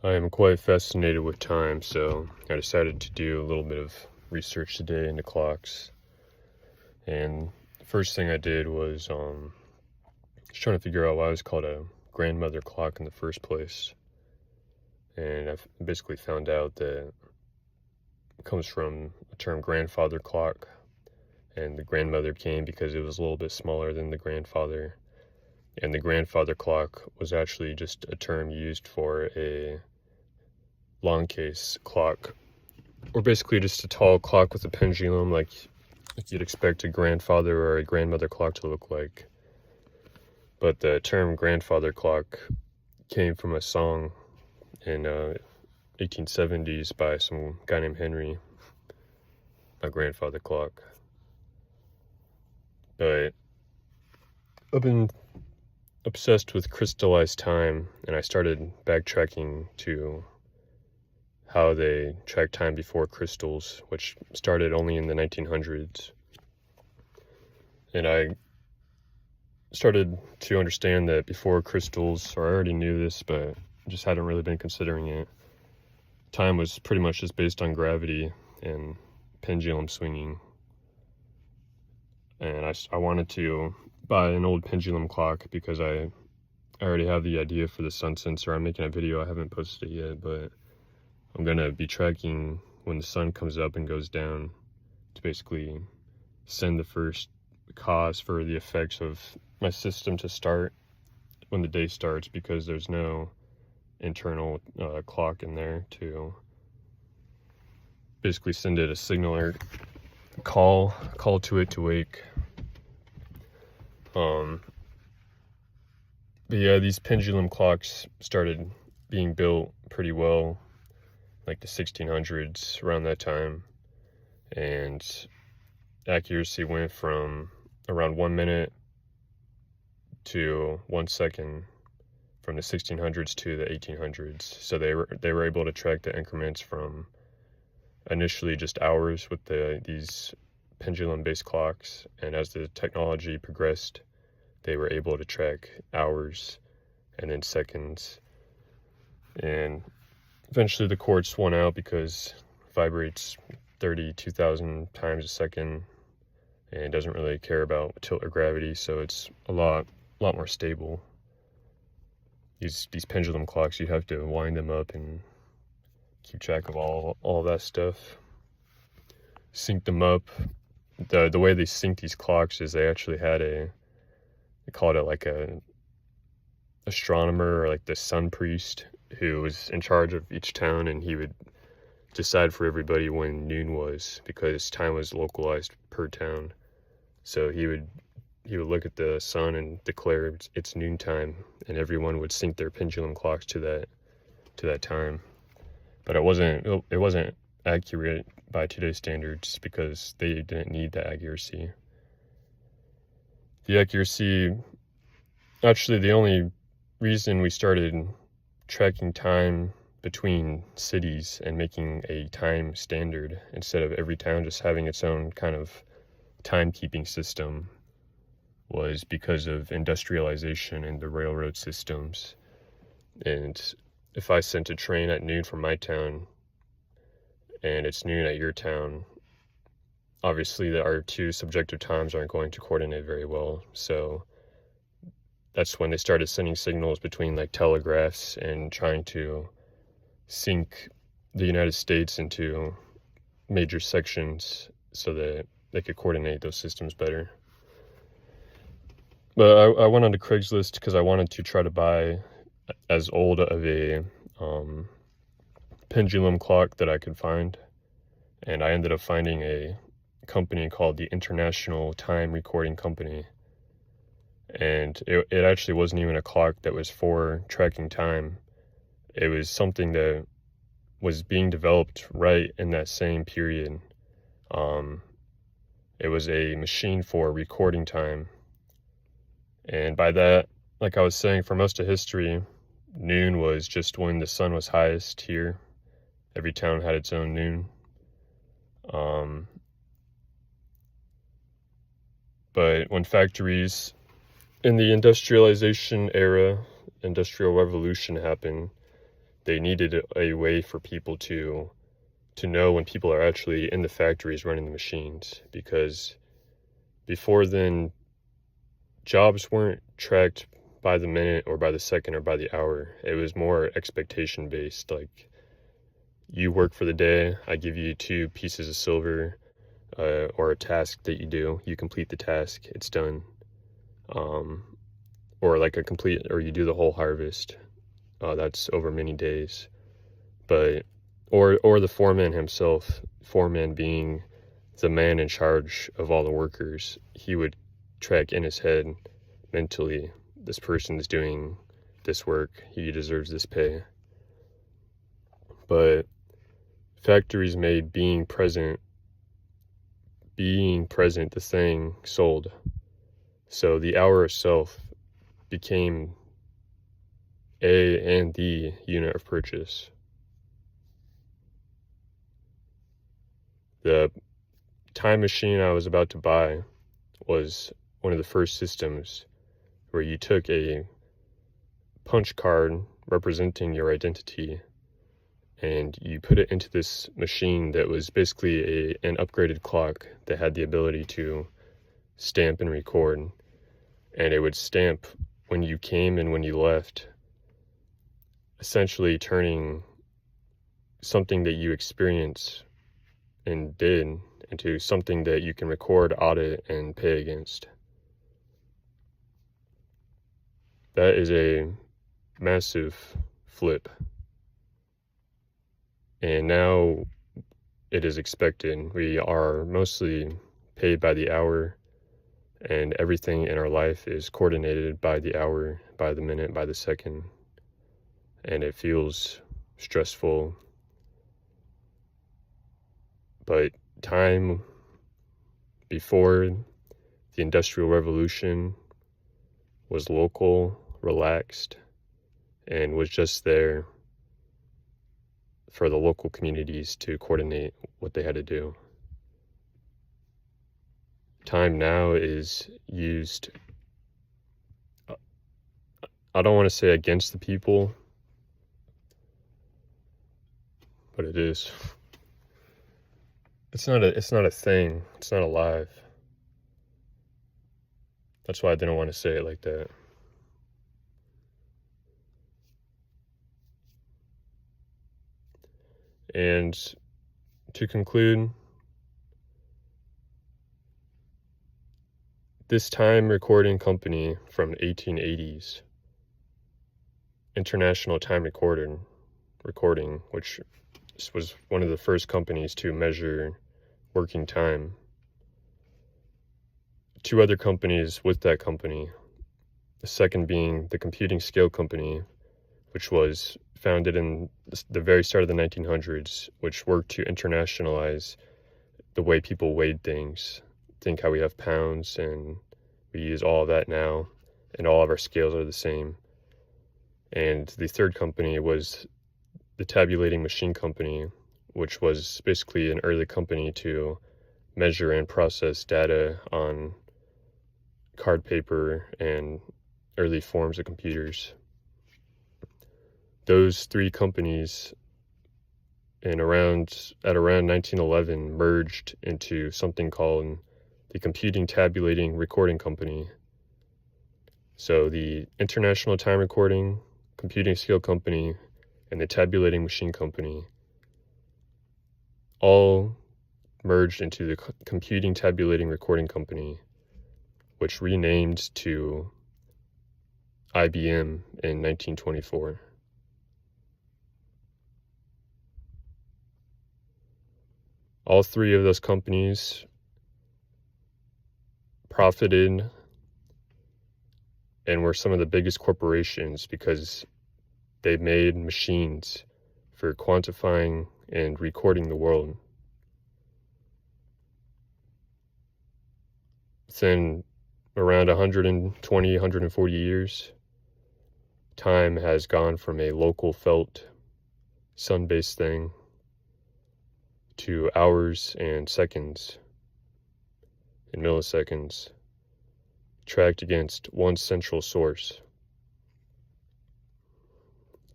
I am quite fascinated with time, so I decided to do a little bit of research today into clocks. And the first thing I did was just trying to figure out why it was called a grandmother clock in the first place. And I've basically found out that it comes from the term grandfather clock, and the grandmother came because it was a little bit smaller than the grandfather. And the grandfather clock was actually just a term used for a long case clock, or basically just a tall clock with a pendulum, like you'd expect a grandfather or a grandmother clock to look like. But the term grandfather clock came from a song in 1870s by some guy named Henry, a grandfather clock. But I've been obsessed with crystallized time, and I started backtracking to how they tracked time before crystals, which started only in the 1900s. And I started to understand that before crystals, or I already knew this, but just hadn't really been considering it, time was pretty much just based on gravity and pendulum swinging. And I wanted to buy an old pendulum clock because I already have the idea for the sun sensor. I'm making a video, I haven't posted it yet, but I'm gonna be tracking when the sun comes up and goes down to basically send the first cause for the effects of my system to start when the day starts, because there's no internal clock in there to basically send it a signal or call to it to wake. But yeah, these pendulum clocks started being built pretty well, like the 1600s, around that time, and accuracy went from around 1 minute to 1 second from the 1600s to the 1800s. So they were able to track the increments from initially just hours with these pendulum-based clocks, and as the technology progressed, they were able to track hours and then seconds. And eventually the courts won out because it vibrates 32,000 times a second and doesn't really care about tilt or gravity, so it's a lot more stable. These pendulum clocks, you have to wind them up and keep track of all that stuff, sync them up. The way they sync these clocks is they actually had they called it like a astronomer, or like the sun priest, who was in charge of each town, and he would decide for everybody when noon was, because time was localized per town. So he would look at the sun and declare it's noontime, and everyone would sync their pendulum clocks to that time. But it wasn't accurate by today's standards because they didn't need that accuracy. Actually, the only reason we started tracking time between cities and making a time standard instead of every town just having its own kind of timekeeping system was because of industrialization and the railroad systems. And if I sent a train at noon from my town and it's noon at your town, obviously our two subjective times aren't going to coordinate very well. So that's when they started sending signals between like telegraphs and trying to sync the United States into major sections so that they could coordinate those systems better. But I went onto Craigslist because I wanted to try to buy as old of a pendulum clock that I could find, and I ended up finding a company called the International Time Recording Company, and it actually wasn't even a clock that was for tracking time. It was something that was being developed right in that same period. It was a machine for recording time, and by that, like I was saying, for most of history, noon was just when the sun was highest here. Every town had its own noon. But when factories in the industrialization era, industrial revolution happened, they needed a way for people to know when people are actually in the factories running the machines, because before then, jobs weren't tracked by the minute or by the second or by the hour. It was more expectation based. Like, you work for the day, I give you 2 pieces of silver, or a task that you do. You complete the task, it's done. Or like or you do the whole harvest. That's over many days. But or the foreman himself, foreman being the man in charge of all the workers, he would track in his head mentally, this person is doing this work, he deserves this pay. But factories made being present the thing sold. So the hour itself became and the unit of purchase. The time machine I was about to buy was one of the first systems where you took a punch card representing your identity and you put it into this machine that was basically an upgraded clock that had the ability to stamp and record. And it would stamp when you came and when you left, essentially turning something that you experience and did into something that you can record, audit, and pay against. That is a massive flip. And now it is expected. We are mostly paid by the hour, and everything in our life is coordinated by the hour, by the minute, by the second. And it feels stressful. But time before the Industrial Revolution was local, relaxed, and was just there for the local communities to coordinate what they had to do. Time now is used, I don't want to say against the people, but it is. It's not a thing. It's not alive. That's why I didn't want to say it like that. And to conclude, this time recording company from the 1880s, International Time Recording, which was one of the first companies to measure working time. 2 other companies with that company, the second being the Computing Scale Company, which was founded in the very start of the 1900s, which worked to internationalize the way people weighed things. Think how we have pounds, and we use all of that now, and all of our scales are the same. And the third company was the Tabulating Machine Company, which was basically an early company to measure and process data on card paper and early forms of computers. Those 3 companies at around 1911 merged into something called the Computing Tabulating Recording Company. So the International Time Recording, Computing Scale Company, and the Tabulating Machine Company all merged into the Computing Tabulating Recording Company, which renamed to IBM in 1924. All 3 of those companies profited and were some of the biggest corporations because they made machines for quantifying and recording the world. Within around 120, 140 years, time has gone from a local felt, sun-based thing to hours and seconds and milliseconds tracked against one central source.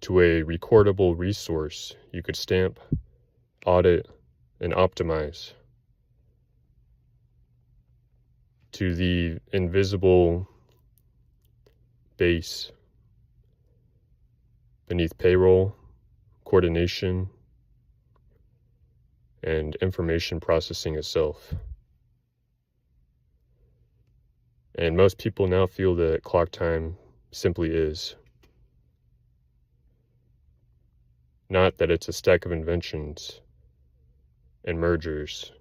to a recordable resource you could stamp, audit, and optimize, to the invisible base beneath payroll, coordination, and information processing itself. And most people now feel that clock time simply is. Not that it's a stack of inventions and mergers,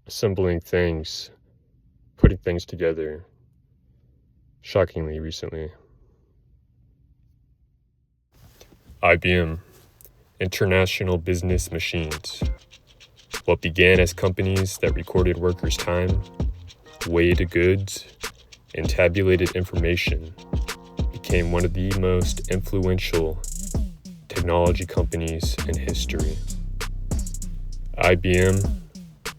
assembling things, putting things together, shockingly recently. IBM, International Business Machines. What began as companies that recorded workers' time, weighed goods, and tabulated information became one of the most influential technology companies in history. IBM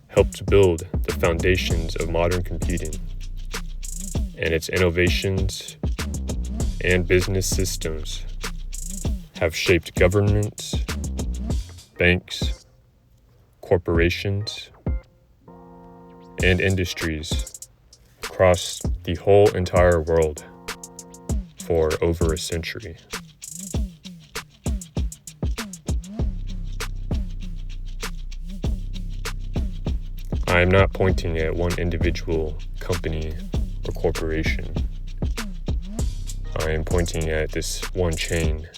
helped build the foundations of modern computing, and its innovations and business systems have shaped governments, banks, corporations, and industries across the whole entire world for over a century. I am not pointing at one individual company or corporation. I am pointing at this one chain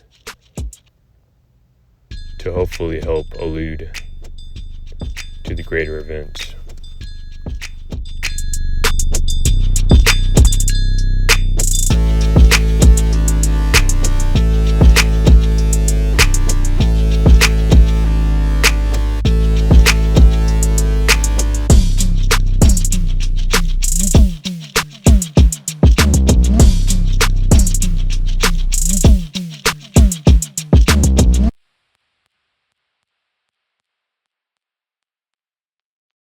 to hopefully help allude to the greater event.